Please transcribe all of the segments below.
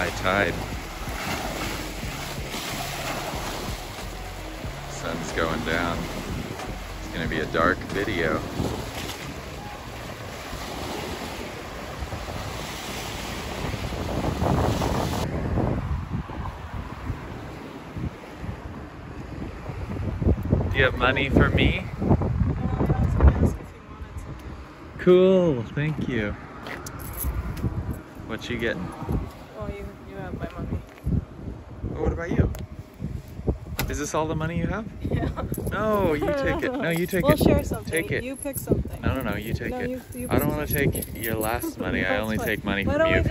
high tide. Sun's going down. It's gonna be a dark video. Do you have money for me? Cool, thank you. What you getting? Oh, you have my money. What about you? Is this all the money you have? Yeah. No, you take it. No, you take it. We'll share something. Take it. You pick something. No, you take it. You I don't want to take your last money. I only take money from you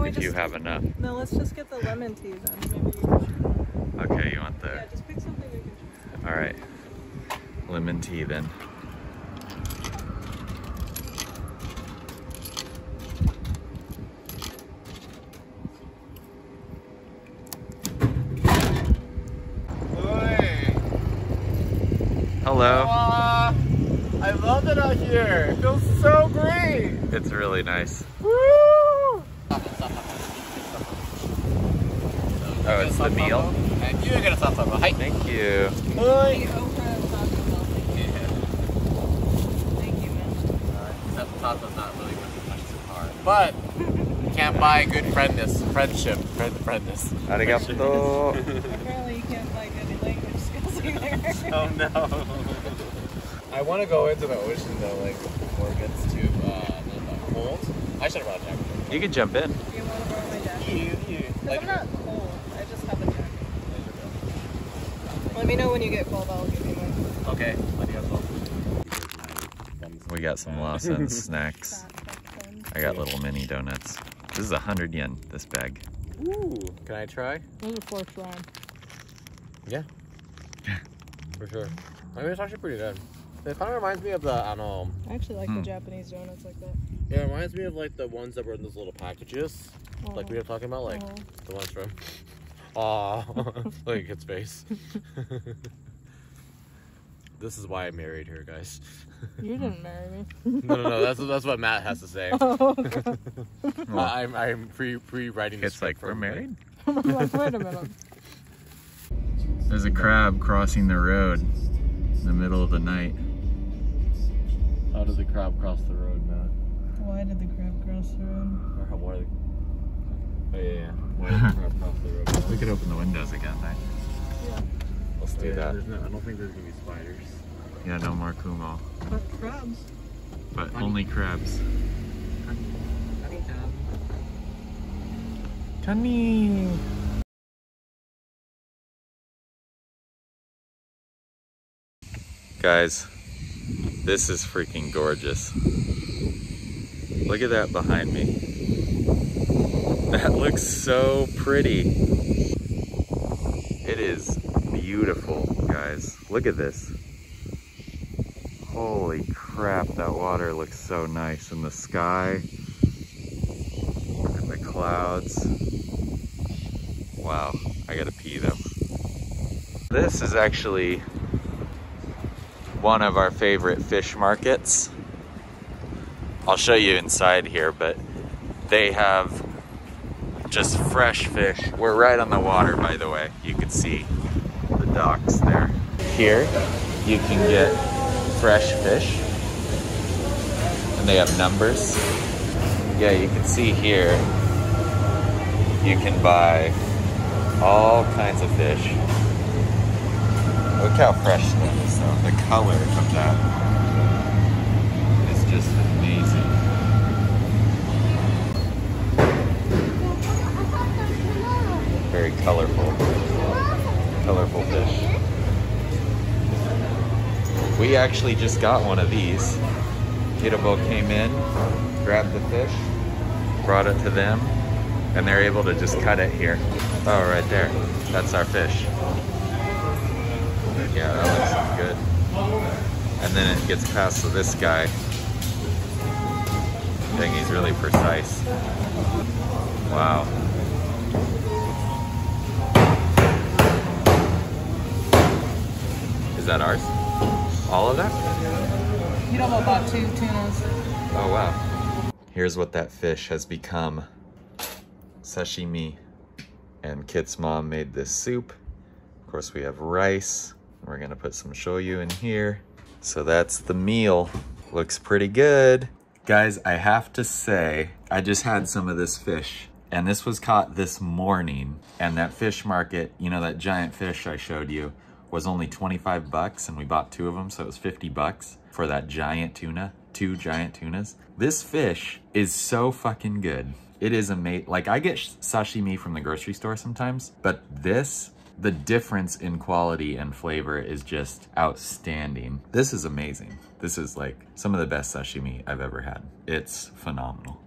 if you have enough. No, let's just get the lemon tea then. Maybe. Okay, you want the... Yeah, just pick something we can share. All right. Lemon tea then. Hello. I love it out here. It feels so great. It's really nice. Woo! Oh, it's the meal? And you're gonna stop talking about. Hi. Thank you. Hi. Thank you, man. Except Tata's not really worth much too hard. But you can't buy good friendness. Arigato. Apparently you can't find any language skills either. Oh no. I want to go into the ocean though, like before it gets too cold. I should have brought a jacket. You can jump in. You want to borrow my jacket? You. I'm not cold. I just have a jacket. Let me know when you get cold. I'll give you one. Okay. We got some Lawson snacks. I got little mini donuts. This is 100 yen, this bag. Ooh. Can I try? Those are forks, Ryan. Yeah. For sure. I mean, it's actually pretty good. It kind of reminds me of the, I don't know. I actually like the Japanese donuts like that. Yeah, it reminds me of like the ones that were in those little packages. Like we were talking about, like the ones from... Aw, look at kid's face. This is why I married her, guys. You didn't marry me. No, that's what Matt has to say. Oh, okay. I'm pre-writing this. It's like, we're married? I'm like, wait a minute. There's a crab crossing the road in the middle of the night. How did the crab cross the road, Matt? Why did the crab cross the road? Or how, why did yeah. Why did the crab cross the road? We could open the windows again, right? Yeah. Let's do that. I don't think there's gonna be spiders. Yeah, no more kumo. But crabs. But only crabs. Kani! Guys, this is freaking gorgeous. Look at that behind me. That looks so pretty. It is beautiful, guys. Look at this. Holy crap, that water looks so nice in the sky. And the clouds. Wow, I gotta pee though. This is actually one of our favorite fish markets. I'll show you inside here, but they have just fresh fish. We're right on the water, by the way. You can see the docks there. Here, you can get fresh fish, and they have numbers. Yeah, you can see here, you can buy all kinds of fish. Look how fresh that is though. The color of that is just amazing. Very colorful fish. We actually just got one of these. Kidabo came in, grabbed the fish, brought it to them, and they're able to just cut it here. Oh, right there. That's our fish. Yeah, that looks good. And then it gets passed to this guy. I think he's really precise. Wow. Is that ours? All of that? Kidabo bought 2 tunas. Oh wow. Here's what that fish has become. sashimi. And Kit's mom made this soup. Of course, we have rice. We're gonna put some shoyu in here. So that's the meal. Looks pretty good. Guys, I have to say, I just had some of this fish, and this was caught this morning. And that fish market, you know, that giant fish I showed you, was only 25 bucks, and we bought 2 of them, so it was 50 bucks for that giant tuna, 2 giant tunas. This fish is so fucking good. It is amazing. Like, I get sashimi from the grocery store sometimes, but this, the difference in quality and flavor is just outstanding. This is amazing. This is like some of the best sashimi I've ever had. It's phenomenal.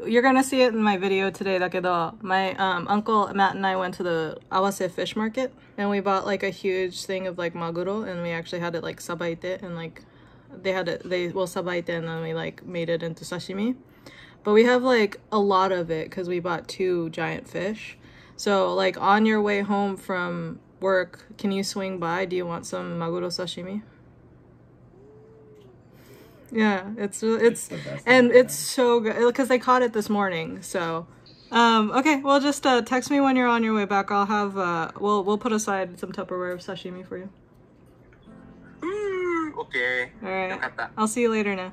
You're gonna see it in my video today, dakedo. My uncle Matt and I went to the Awase fish market, and we bought like a huge thing of like maguro, and we actually had it like sabaite, and like they will sabaite, and then we like made it into sashimi. But we have like a lot of it because we bought 2 giant fish. So like on your way home from work, can you swing by? Do you want some maguro sashimi? Yeah, it's and it's so good because they caught it this morning. So okay, well, just text me when you're on your way back. I'll have we'll put aside some Tupperware of sashimi for you. Okay. All right, I'll see you later now.